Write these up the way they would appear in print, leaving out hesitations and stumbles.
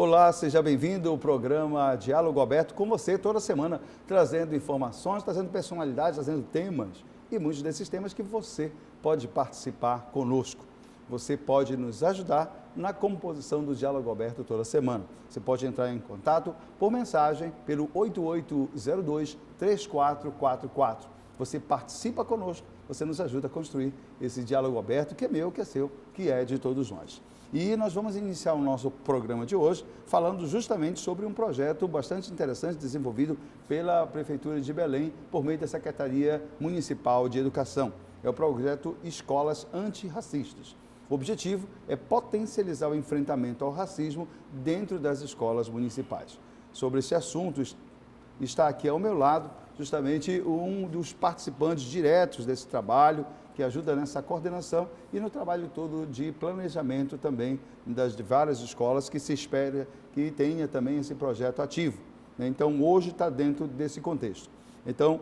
Olá, seja bem-vindo ao programa Diálogo Aberto com você toda semana, trazendo informações, trazendo personalidades, trazendo temas e muitos desses temas que você pode participar conosco. Você pode nos ajudar na composição do Diálogo Aberto toda semana. Você pode entrar em contato por mensagem pelo 8802-3444. Você participa conosco, você nos ajuda a construir esse diálogo aberto que é meu, que é seu, que é de todos nós. E nós vamos iniciar o nosso programa de hoje falando justamente sobre um projeto bastante interessante desenvolvido pela Prefeitura de Belém por meio da Secretaria Municipal de Educação. É o projeto Escolas Antirracistas. O objetivo é potencializar o enfrentamento ao racismo dentro das escolas municipais. Sobre esse assunto está aqui ao meu lado justamente um dos participantes diretos desse trabalho, que ajuda nessa coordenação e no trabalho todo de planejamento também das várias escolas que se espera que tenha também esse projeto ativo. Então, hoje está dentro desse contexto. Então,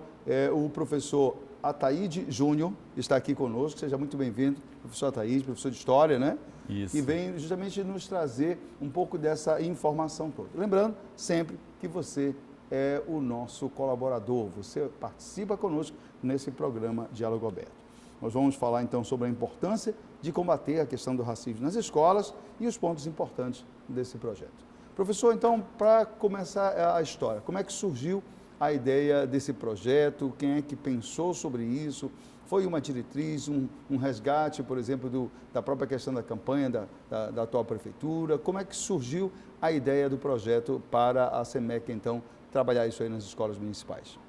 o professor Ataíde Júnior está aqui conosco, seja muito bem-vindo, professor Ataíde, professor de História, né? Isso. E vem justamente nos trazer um pouco dessa informação toda. Lembrando sempre que você é o nosso colaborador, você participa conosco nesse programa Diálogo Aberto. Nós vamos falar então sobre a importância de combater a questão do racismo nas escolas e os pontos importantes desse projeto. Professor, então, para começar a história, como é que surgiu a ideia desse projeto? Quem é que pensou sobre isso? Foi uma diretriz, um resgate, por exemplo, da própria questão da campanha da atual prefeitura? Como é que surgiu a ideia do projeto para a SEMEC, então, trabalhar isso aí nas escolas municipais?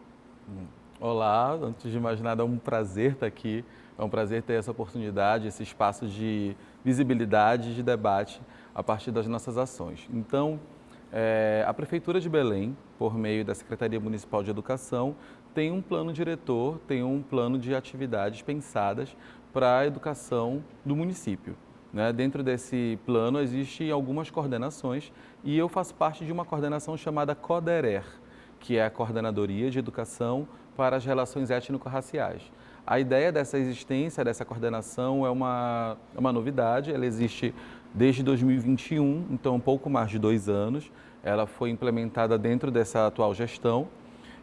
Olá, antes de mais nada, é um prazer estar aqui, é um prazer ter essa oportunidade, esse espaço de visibilidade e de debate a partir das nossas ações. Então, a Prefeitura de Belém, por meio da Secretaria Municipal de Educação, tem um plano diretor, tem um plano de atividades pensadas para a educação do município. Dentro desse plano existem algumas coordenações e eu faço parte de uma coordenação chamada CODERER, que é a Coordenadoria de Educação para as Relações Étnico-Raciais. A ideia dessa existência, dessa coordenação, é uma novidade, ela existe desde 2021, então um pouco mais de 2 anos. Ela foi implementada dentro dessa atual gestão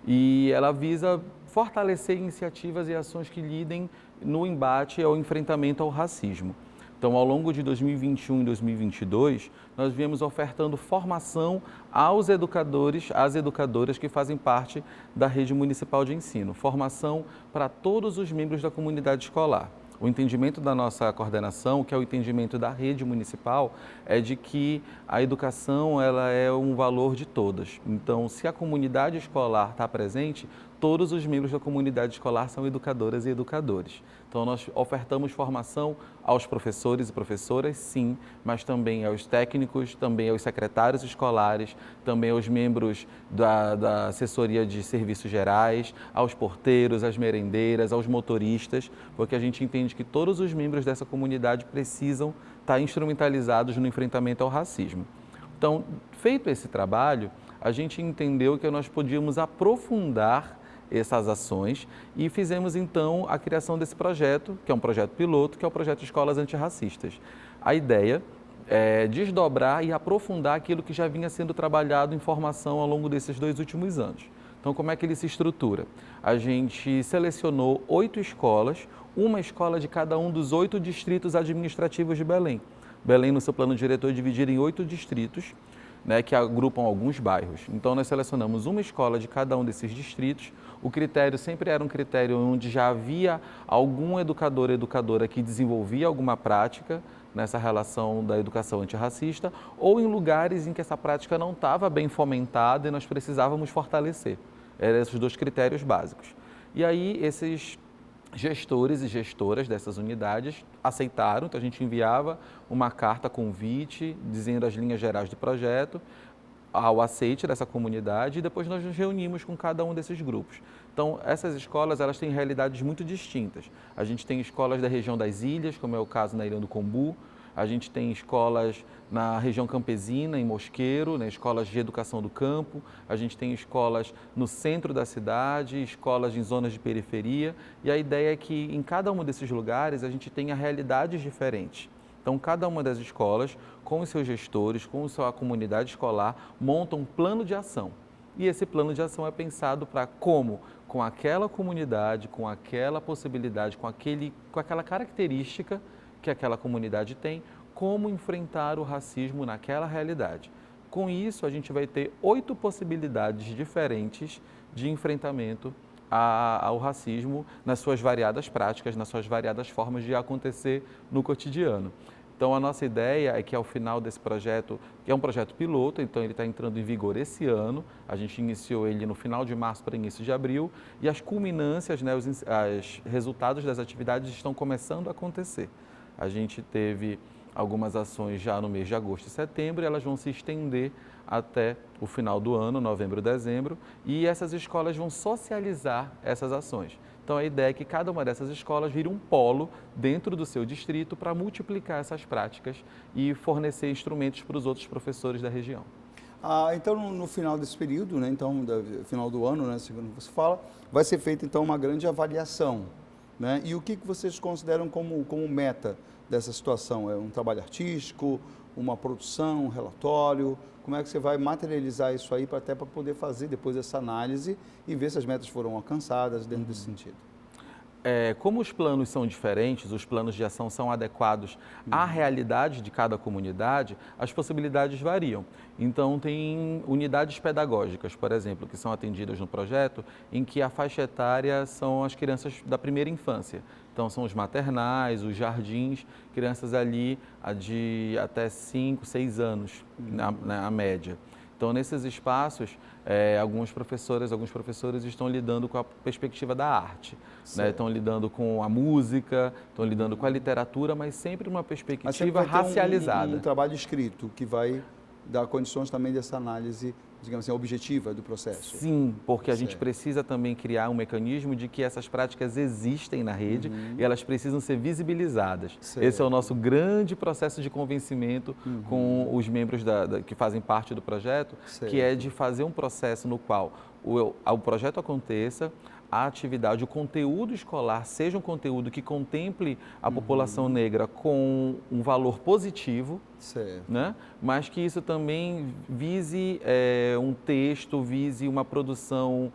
e ela visa fortalecer iniciativas e ações que lidem no embate ao enfrentamento ao racismo. Então, ao longo de 2021 e 2022, nós viemos ofertando formação aos educadores, às educadoras que fazem parte da rede municipal de ensino. Formação para todos os membros da comunidade escolar. O entendimento da nossa coordenação, que é o entendimento da rede municipal, é de que a educação ela é um valor de todas. Então, se a comunidade escolar está presente, todos os membros da comunidade escolar são educadoras e educadores. Então, nós ofertamos formação aos professores e professoras, sim, mas também aos técnicos, também aos secretários escolares, também aos membros da assessoria de serviços gerais, aos porteiros, às merendeiras, aos motoristas, porque a gente entende que todos os membros dessa comunidade precisam estar instrumentalizados no enfrentamento ao racismo. Então, feito esse trabalho, a gente entendeu que nós podíamos aprofundar essas ações e fizemos então a criação desse projeto, que é um projeto piloto, que é o projeto Escolas Antirracistas. A ideia é desdobrar e aprofundar aquilo que já vinha sendo trabalhado em formação ao longo desses 2 últimos anos. Então, como é que ele se estrutura? A gente selecionou 8 escolas, uma escola de cada um dos 8 distritos administrativos de Belém. Belém, no seu plano diretor, é dividido em 8 distritos, que agrupam alguns bairros. Então, nós selecionamos uma escola de cada um desses distritos. O critério sempre era um critério onde já havia algum educador ou educadora que desenvolvia alguma prática nessa relação da educação antirracista, ou em lugares em que essa prática não estava bem fomentada e nós precisávamos fortalecer. Eram esses 2 critérios básicos. E aí, esses gestores e gestoras dessas unidades aceitaram, então a gente enviava uma carta convite dizendo as linhas gerais do projeto ao aceite dessa comunidade e depois nós nos reunimos com cada um desses grupos. Então, essas escolas elas têm realidades muito distintas. A gente tem escolas da região das ilhas, como é o caso na Ilha do Combu, a gente tem escolas na região campesina, em Mosqueiro, escolas de educação do campo, a gente tem escolas no centro da cidade, escolas em zonas de periferia, e a ideia é que em cada um desses lugares a gente tenha realidades diferentes. Então, Então, cada uma das escolas, com os seus gestores, com a sua comunidade escolar, monta um plano de ação. E esse plano de ação é pensado para como, com aquela comunidade, com aquela possibilidade, com aquela característica que aquela comunidade tem, como enfrentar o racismo naquela realidade. Com isso, a gente vai ter 8 possibilidades diferentes de enfrentamento ao racismo nas suas variadas práticas, nas suas variadas formas de acontecer no cotidiano. Então, a nossa ideia é que ao final desse projeto, que é um projeto piloto, então ele está entrando em vigor esse ano, a gente iniciou ele no final de março para início de abril, e as culminâncias, né, os resultados das atividades estão começando a acontecer. A gente teve algumas ações já no mês de agosto e setembro, e elas vão se estender até o final do ano, novembro, dezembro, e essas escolas vão socializar essas ações. Então, a ideia é que cada uma dessas escolas vire um polo dentro do seu distrito para multiplicar essas práticas e fornecer instrumentos para os outros professores da região. Então, no final desse período, né, então, no final do ano, né, segundo você fala, vai ser feita então uma grande avaliação, né? E o que vocês consideram como meta dessa situação? É um trabalho artístico, uma produção, um relatório? Como é que você vai materializar isso aí até para poder fazer depois essa análise e ver se as metas foram alcançadas dentro desse sentido? Como os planos são diferentes, os planos de ação são adequados à realidade de cada comunidade, as possibilidades variam. Então, tem unidades pedagógicas, por exemplo, que são atendidas no projeto, em que a faixa etária são as crianças da primeira infância. Então, são os maternais, os jardins, crianças ali de até 5, 6 anos, na média. Então, nesses espaços, algumas professoras, alguns professores estão lidando com a perspectiva da arte, né? Estão lidando com a música, estão lidando com a literatura, mas sempre uma perspectiva racializada. Um trabalho escrito que vai dar condições também dessa análise, digamos assim, objetiva do processo. Sim, porque a gente precisa também criar um mecanismo de que essas práticas existem na rede e elas precisam ser visibilizadas. Certo. Esse é o nosso grande processo de convencimento com os membros que fazem parte do projeto, que é de fazer um processo no qual o projeto aconteça, a atividade, o conteúdo escolar seja um conteúdo que contemple a população negra com um valor positivo, né? Mas que isso também vise um texto, vise uma produção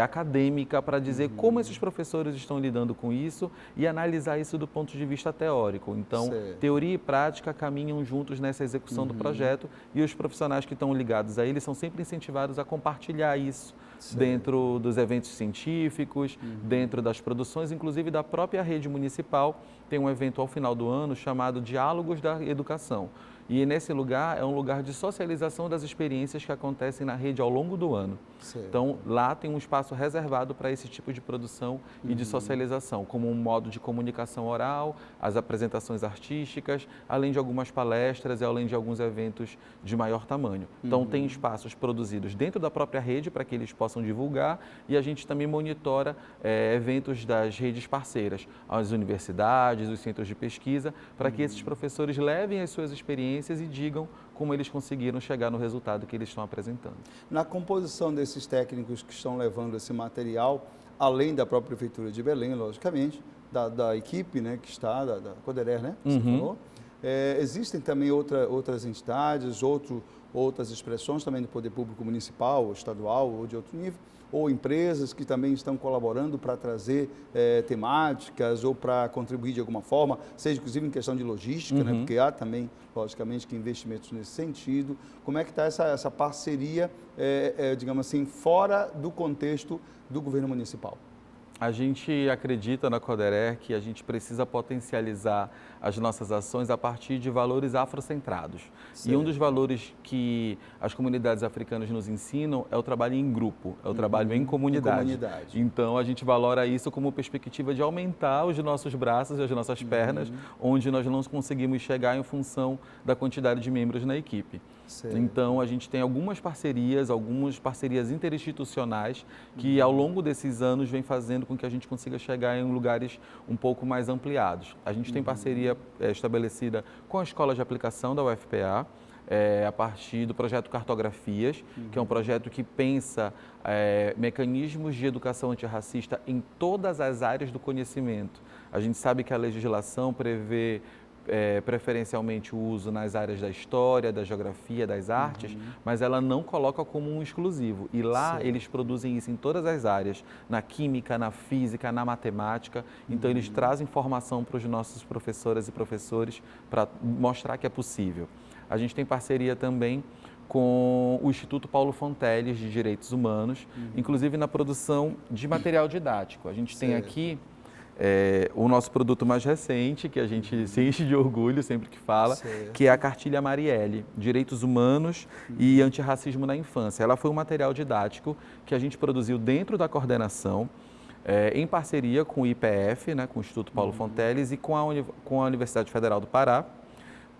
acadêmica para dizer como esses professores estão lidando com isso e analisar isso do ponto de vista teórico. Então, teoria e prática caminham juntos nessa execução do projeto e os profissionais que estão ligados a ele são sempre incentivados a compartilhar isso dentro dos eventos científicos, dentro das produções, inclusive da própria rede municipal. Tem um evento ao final do ano chamado Diálogos da Educação. E nesse lugar é um lugar de socialização das experiências que acontecem na rede ao longo do ano. Então, lá tem um espaço reservado para esse tipo de produção e de socialização, como um modo de comunicação oral, as apresentações artísticas, além de algumas palestras e além de alguns eventos de maior tamanho. Então, tem espaços produzidos dentro da própria rede para que eles possam divulgar e a gente também monitora eventos das redes parceiras, as universidades, os centros de pesquisa, para que esses professores levem as suas experiências e digam como eles conseguiram chegar no resultado que eles estão apresentando. Na composição desses técnicos que estão levando esse material, além da própria Prefeitura de Belém, logicamente, da equipe, né, que está, da CODERER, né, que você falou, existem também outras entidades, outras expressões também do poder público municipal, estadual ou de outro nível, ou empresas que também estão colaborando para trazer temáticas ou para contribuir de alguma forma, seja inclusive em questão de logística, né, porque há também, logicamente, que investimentos nesse sentido. Como é que está essa parceria, digamos assim, fora do contexto do governo municipal? A gente acredita na CODERER que a gente precisa potencializar as nossas ações a partir de valores afrocentrados. E um dos valores que as comunidades africanas nos ensinam é o trabalho em grupo, é o trabalho em comunidade. Então, a gente valora isso como perspectiva de aumentar os nossos braços e as nossas pernas, onde nós não conseguimos chegar em função da quantidade de membros na equipe. Então, a gente tem algumas parcerias interinstitucionais que ao longo desses anos vem fazendo com que a gente consiga chegar em lugares um pouco mais ampliados. A gente tem parceria estabelecida com a Escola de Aplicação da UFPA, a partir do projeto Cartografias, que é um projeto que pensa mecanismos de educação antirracista em todas as áreas do conhecimento. A gente sabe que a legislação prevê preferencialmente o uso nas áreas da história, da geografia, das artes, mas ela não coloca como um exclusivo. E lá eles produzem isso em todas as áreas, na química, na física, na matemática. Então eles trazem formação para os nossos professoras e professores para mostrar que é possível. A gente tem parceria também com o Instituto Paulo Fonteles de Direitos Humanos, inclusive na produção de material didático. A gente tem aqui o nosso produto mais recente, que a gente se enche de orgulho sempre que fala, que é a Cartilha Marielle, Direitos Humanos e Antirracismo na Infância. Ela foi um material didático que a gente produziu dentro da coordenação, em parceria com o IPF, né, com o Instituto Paulo Fonteles e com a Universidade Federal do Pará,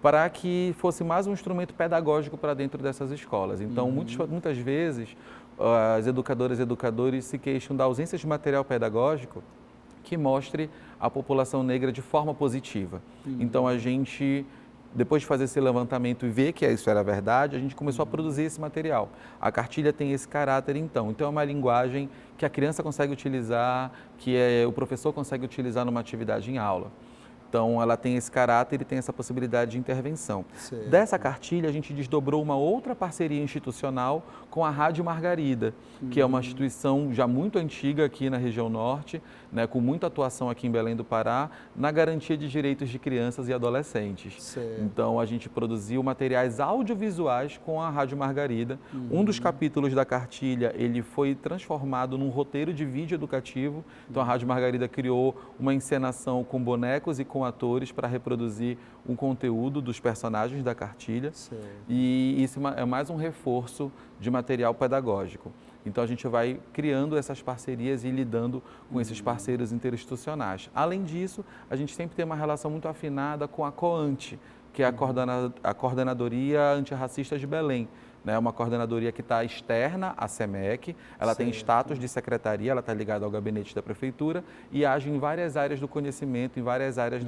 para que fosse mais um instrumento pedagógico para dentro dessas escolas. Então, muitas vezes, as educadoras e educadores se queixam da ausência de material pedagógico que mostre a população negra de forma positiva. Então, a gente, depois de fazer esse levantamento e ver que isso era verdade, a gente começou a produzir esse material. A cartilha tem esse caráter, então é uma linguagem que a criança consegue utilizar, que o professor consegue utilizar numa atividade em aula. Então, ela tem esse caráter e tem essa possibilidade de intervenção. Dessa cartilha, a gente desdobrou uma outra parceria institucional com a Rádio Margarida, que é uma instituição já muito antiga aqui na região norte, né, com muita atuação aqui em Belém do Pará, na garantia de direitos de crianças e adolescentes. Então, a gente produziu materiais audiovisuais com a Rádio Margarida. Um dos capítulos da cartilha, ele foi transformado num roteiro de vídeo educativo. Então, a Rádio Margarida criou uma encenação com bonecos e com atores para reproduzir um conteúdo dos personagens da cartilha. E isso é mais um reforço de material pedagógico. Então, a gente vai criando essas parcerias e lidando com esses parceiros interinstitucionais. Além disso, a gente sempre tem uma relação muito afinada com a COANT, que é a Coordenadoria Antirracista de Belém. É uma coordenadoria que está externa à SEMEC, ela tem status de secretaria, ela está ligada ao gabinete da prefeitura e age em várias áreas do conhecimento, em várias áreas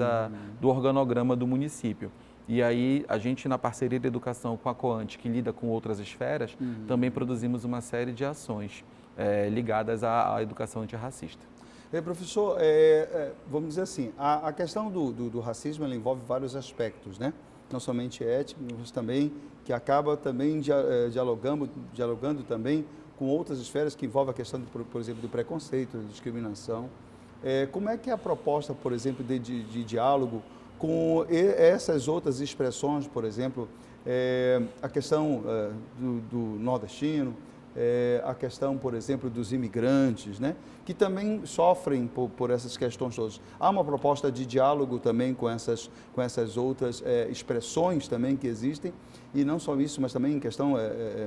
do organograma do município. E aí, a gente, na parceria de educação com a COANT, que lida com outras esferas, também produzimos uma série de ações ligadas à educação antirracista. Professor, vamos dizer assim, a questão do racismo ela envolve vários aspectos, né? Não somente étnico, mas também que acaba também dialogando também com outras esferas que envolvem a questão, por exemplo, do preconceito, da discriminação. Como é que é a proposta, por exemplo, de diálogo com essas outras expressões, por exemplo, a questão do nordestino, a questão, por exemplo, dos imigrantes, né, que também sofrem por essas questões todas. Há uma proposta de diálogo também com essas outras expressões também que existem, e não só isso, mas também em questão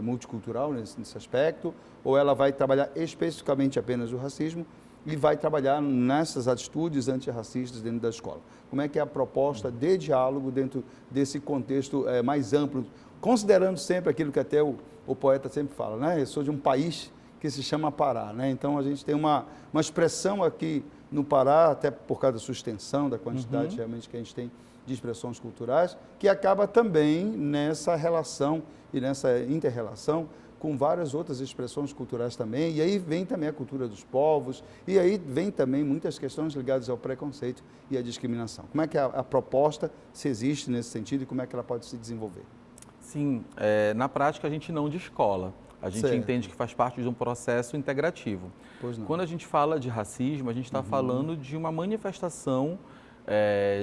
multicultural nesse aspecto, ou ela vai trabalhar especificamente apenas o racismo e vai trabalhar nessas atitudes antirracistas dentro da escola? Como é que é a proposta de diálogo dentro desse contexto mais amplo, considerando sempre aquilo que até o poeta sempre fala, né? Eu sou de um país que se chama Pará, né? Então, a gente tem uma expressão aqui no Pará, até por causa da sua extensão, da quantidade realmente que a gente tem de expressões culturais, que acaba também nessa relação e nessa inter-relação com várias outras expressões culturais também, e aí vem também a cultura dos povos, e aí vem também muitas questões ligadas ao preconceito e à discriminação. Como é que a proposta, se existe nesse sentido, e como é que ela pode se desenvolver? Sim, na prática a gente não descola, a gente entende que faz parte de um processo integrativo. Quando a gente fala de racismo, a gente está falando de uma manifestação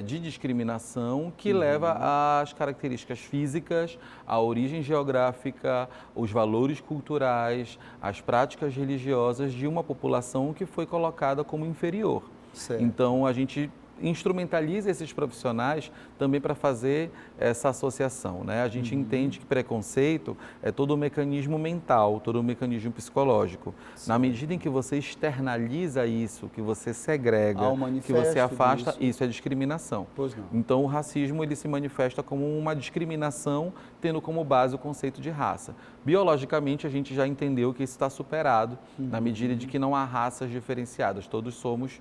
de discriminação que leva às características físicas, à origem geográfica, os valores culturais, as práticas religiosas de uma população que foi colocada como inferior. Então, a gente instrumentaliza esses profissionais também para fazer essa associação, né? A gente entende que preconceito é todo um mecanismo mental, todo um mecanismo psicológico. Na medida em que você externaliza isso, que você segrega, que você afasta, isso é discriminação. Então, o racismo ele se manifesta como uma discriminação, tendo como base o conceito de raça. biologicamente a gente já entendeu que isso está superado, na medida de que não há raças diferenciadas, todos somos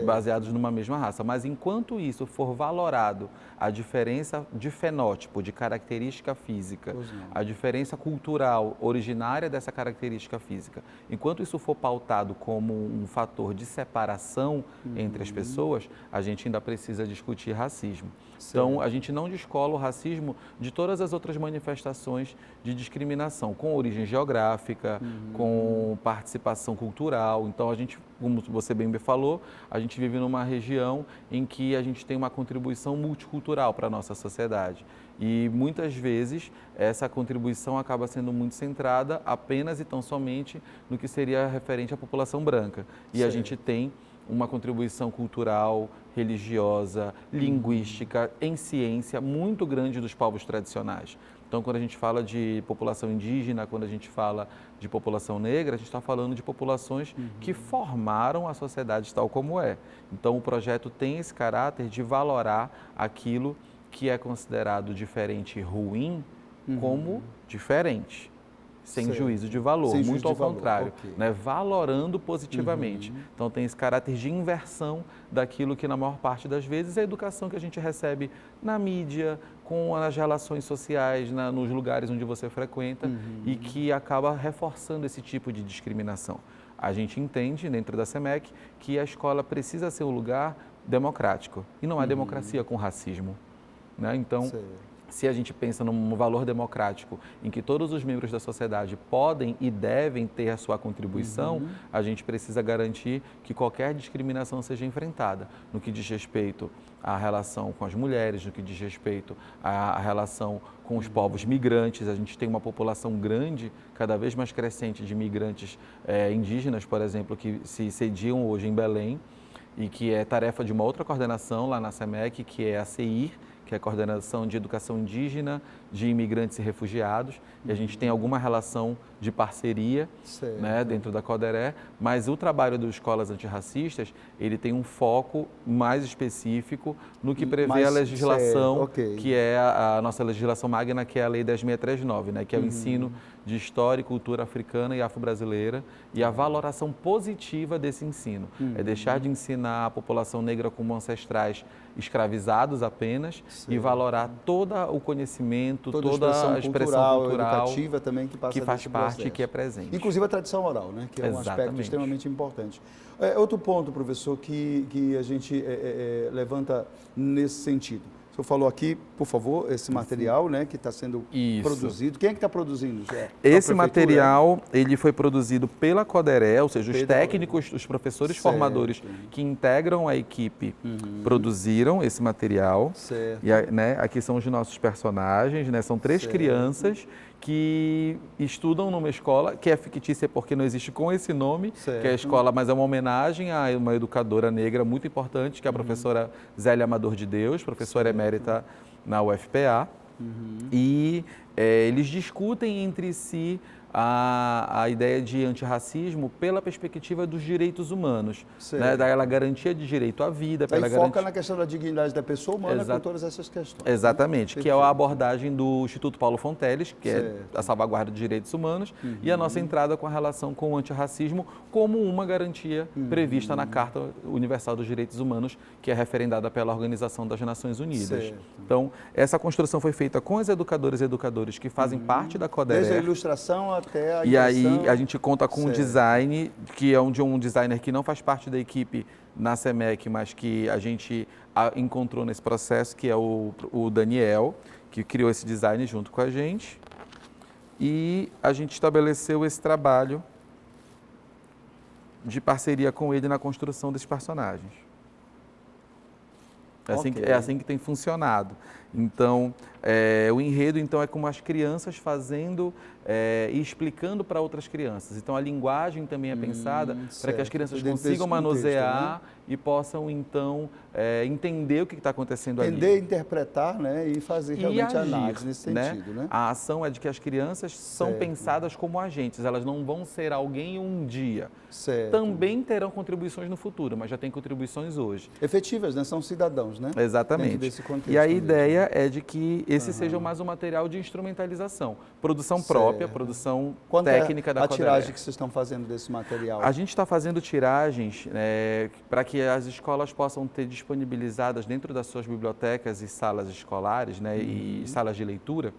baseados numa mesma raça. Mas enquanto isso for valorado, a diferença de fenótipo, de característica física, a diferença cultural originária dessa característica física, enquanto isso for pautado como um fator de separação entre as pessoas, a gente ainda precisa discutir racismo. Então, a gente não descola o racismo de todas as outras manifestações de discriminação, com origem geográfica, com participação cultural. Então, a gente, como você bem me falou, a gente vive numa região em que a gente tem uma contribuição multicultural para a nossa sociedade. E muitas vezes essa contribuição acaba sendo muito centrada apenas e tão somente no que seria referente à população branca. E a gente tem uma contribuição cultural, religiosa, linguística, em ciência, muito grande dos povos tradicionais. Então, quando a gente fala de população indígena, quando a gente fala de população negra, a gente está falando de populações que formaram a sociedade tal como é. Então, o projeto tem esse caráter de valorar aquilo que é considerado diferente e ruim como diferente. Sem juízo de valor, sem muito ao contrário, né? Valorando positivamente. Então tem esse caráter de inversão daquilo que na maior parte das vezes é a educação que a gente recebe na mídia, com as relações sociais, nos lugares onde você frequenta e que acaba reforçando esse tipo de discriminação. A gente entende dentro da SEMEC que a escola precisa ser um lugar democrático e não há democracia com racismo, né? Então, se a gente pensa num valor democrático em que todos os membros da sociedade podem e devem ter a sua contribuição, a gente precisa garantir que qualquer discriminação seja enfrentada no que diz respeito à relação com as mulheres, no que diz respeito à relação com os povos migrantes. A gente tem uma população grande, cada vez mais crescente, de migrantes indígenas, por exemplo, que se sediam hoje em Belém e que é tarefa de uma outra coordenação lá na SEMEC, que é a CEIR, que é a Coordenação de Educação Indígena de Imigrantes e Refugiados, e a gente tem alguma relação de parceria, né, dentro da CODERE, mas o trabalho das escolas antirracistas, ele tem um foco mais específico no que prevê a legislação, que é a nossa legislação magna, que é a Lei 10.639, né, que é o ensino de história e cultura africana e afro-brasileira e a valoração positiva desse ensino. É deixar de ensinar a população negra como ancestrais escravizados apenas e valorar todo o conhecimento, toda a expressão cultural educativa também que faz parte e que é presente. Inclusive a tradição oral, né? Que é um aspecto extremamente importante. Outro ponto, professor, que a gente levanta nesse sentido. O senhor falou aqui, por favor, esse material, né, que está sendo produzido. Quem é que está produzindo? Esse material, ele foi produzido pela CODERE, ou seja, os técnicos, os professores formadores que integram a equipe produziram esse material. E, né, aqui são os nossos personagens, né, são 3 crianças que estudam numa escola, que é fictícia porque não existe com esse nome, que é a escola, mas é uma homenagem a uma educadora negra muito importante, que é a professora Zélia Amador de Deus, professora emérita na UFPA. E eles discutem entre si a ideia de antirracismo pela perspectiva dos direitos humanos, né? Daquela garantia de direito à vida. Aí foca na questão da dignidade da pessoa humana com todas essas questões. Exatamente, que é a abordagem do Instituto Paulo Fonteles, que é a salvaguarda de direitos humanos, e a nossa entrada com a relação com o antirracismo como uma garantia prevista na Carta Universal dos Direitos Humanos, que é referendada pela Organização das Nações Unidas. Então, essa construção foi feita com as educadoras e educadores que fazem parte da CODERE. Desde a ilustração até a E aí a gente conta com um design, que é de um designer que não faz parte da equipe na SEMEC, mas que a gente encontrou nesse processo, que é o Daniel, que criou esse design junto com a gente. E a gente estabeleceu esse trabalho de parceria com ele na construção desses personagens. É assim que tem funcionado. Então, o enredo então, é como as crianças fazendo e explicando para outras crianças. Então, a linguagem também é pensada para que as crianças consigam manusear, né? E possam, então, entender o que está acontecendo ali. Entender, interpretar, né? E fazer realmente agir, análise nesse sentido. Né? A ação é de que as crianças são pensadas como agentes, elas não vão ser alguém um dia. Também terão contribuições no futuro, mas já tem contribuições hoje. Efetivas, né? São cidadãos, né? Exatamente. E a ideia é de que esse seja mais um material de instrumentalização. Produção própria, própria produção Quanto técnica da a Coderé. tiragem que vocês estão fazendo desse material? A gente está fazendo tiragens para que as escolas possam ter disponibilizadas dentro das suas bibliotecas e salas escolares, né, e salas de leitura,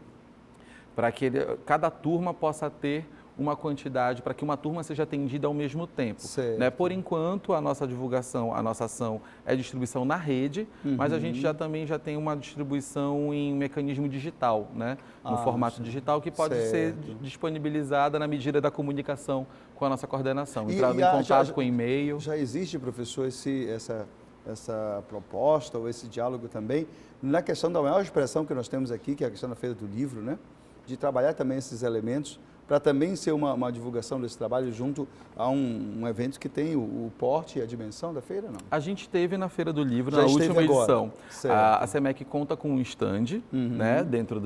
para que cada turma possa ter uma quantidade, para que uma turma seja atendida ao mesmo tempo. Né? Por enquanto, a nossa divulgação, a nossa ação é distribuição na rede, mas a gente também já tem uma distribuição em mecanismo digital, né? No formato digital, que pode ser disponibilizada na medida da comunicação com a nossa coordenação, entrando em contato com e-mail. Já existe, professor, essa proposta ou esse diálogo também, na questão da maior expressão que nós temos aqui, que é a questão da Feira do Livro, né? De trabalhar também esses elementos, para também ser uma divulgação desse trabalho junto a um evento que tem o porte e a dimensão da feira, não? A gente teve na Feira do Livro, na última edição. A SEMEC conta com um stand, né, dentro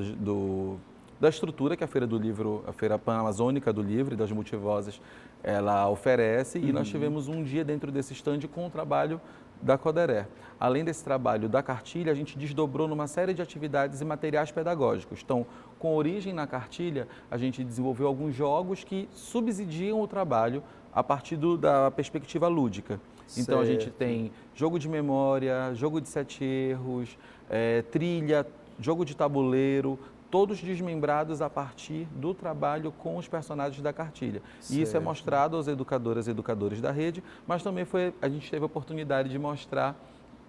da estrutura que a Feira do Livro, a Feira Pan-Amazônica do Livro e das Multivozes, ela oferece, e nós tivemos um dia dentro desse stand com o trabalho da Coderé. Além desse trabalho da cartilha, a gente desdobrou numa série de atividades e materiais pedagógicos. Então, com origem na cartilha, a gente desenvolveu alguns jogos que subsidiam o trabalho a partir da perspectiva lúdica. Então, a gente tem jogo de memória, jogo de 7 erros, trilha, jogo de tabuleiro, todos desmembrados a partir do trabalho com os personagens da cartilha. E isso é mostrado aos educadoras e educadores da rede, mas também a gente teve a oportunidade de mostrar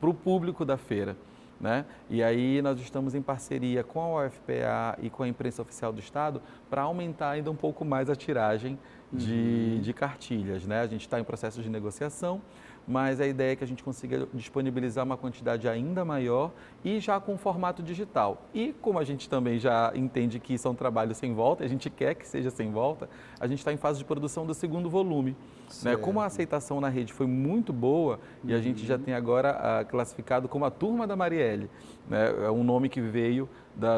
para o público da feira, né? E aí nós estamos em parceria com a UFPA e com a imprensa oficial do Estado para aumentar ainda um pouco mais a tiragem de cartilhas, né? A gente está em processo de negociação, mas a ideia é que a gente consiga disponibilizar uma quantidade ainda maior e já com formato digital. E como a gente também já entende que isso é um trabalho sem volta, a gente quer que seja sem volta, a gente está em fase de produção do segundo volume. Né? Como a aceitação na rede foi muito boa, e a gente já tem agora classificado como a Turma da Marielle, né? É um nome que veio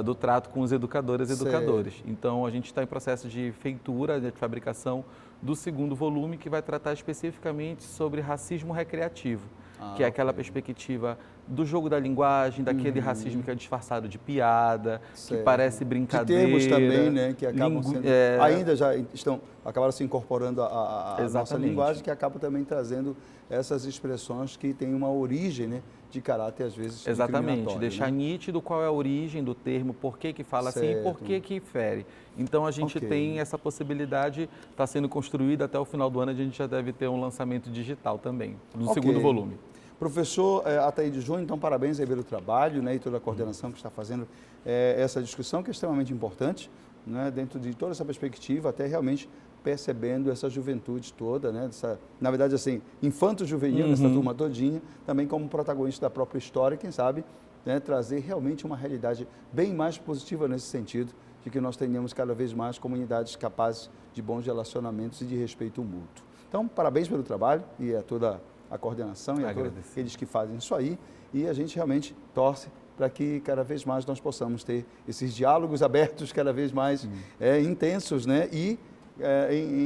do trato com os educadoras e educadores. Então, a gente está em processo de feitura, de fabricação do segundo volume, que vai tratar especificamente sobre racismo recreativo, que é aquela perspectiva do jogo da linguagem, daquele racismo que é disfarçado de piada, que parece brincadeira. De termos também, né, que acabam sendo, ainda já acabaram se incorporando à nossa linguagem, que acabam também trazendo essas expressões que têm uma origem, né, de caráter, às vezes, exatamente, deixar nítido qual é a origem do termo, por que fala assim e por que fere. Então, a gente tem essa possibilidade, está sendo construída até o final do ano, a gente já deve ter um lançamento digital também, no segundo volume. Professor Ataíde Júnior, então parabéns aí pelo trabalho, né, e toda a coordenação que está fazendo essa discussão, que é extremamente importante, né, dentro de toda essa perspectiva, até realmente percebendo essa juventude toda, né, na verdade, assim, infanto-juvenil, nessa turma todinha, também como protagonista da própria história, quem sabe, né, trazer realmente uma realidade bem mais positiva nesse sentido, de que nós tenhamos cada vez mais comunidades capazes de bons relacionamentos e de respeito mútuo. Então, parabéns pelo trabalho e a toda a coordenação e a todos aqueles que fazem isso aí, e a gente realmente torce para que cada vez mais nós possamos ter esses diálogos abertos cada vez mais intensos, né, e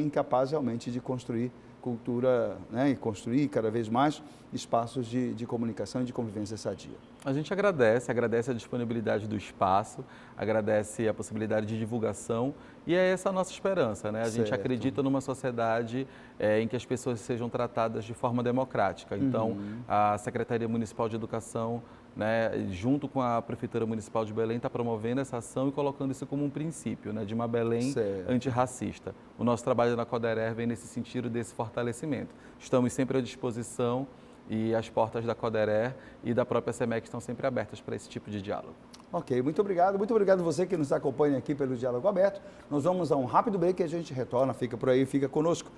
incapazes realmente de construir cultura, né, e construir cada vez mais espaços de comunicação e de convivência sadia. A gente agradece a disponibilidade do espaço, agradece a possibilidade de divulgação, e é essa a nossa esperança, né? A gente acredita numa sociedade em que as pessoas sejam tratadas de forma democrática. Então, a Secretaria Municipal de Educação, né, junto com a Prefeitura Municipal de Belém, está promovendo essa ação e colocando isso como um princípio, né, de uma Belém antirracista. O nosso trabalho na Coderé vem nesse sentido desse fortalecimento. Estamos sempre à disposição e as portas da Coderé e da própria SEMEC estão sempre abertas para esse tipo de diálogo. Ok, muito obrigado você que nos acompanha aqui pelo Diálogo Aberto. Nós vamos a um rápido break e a gente retorna, fica por aí, fica conosco.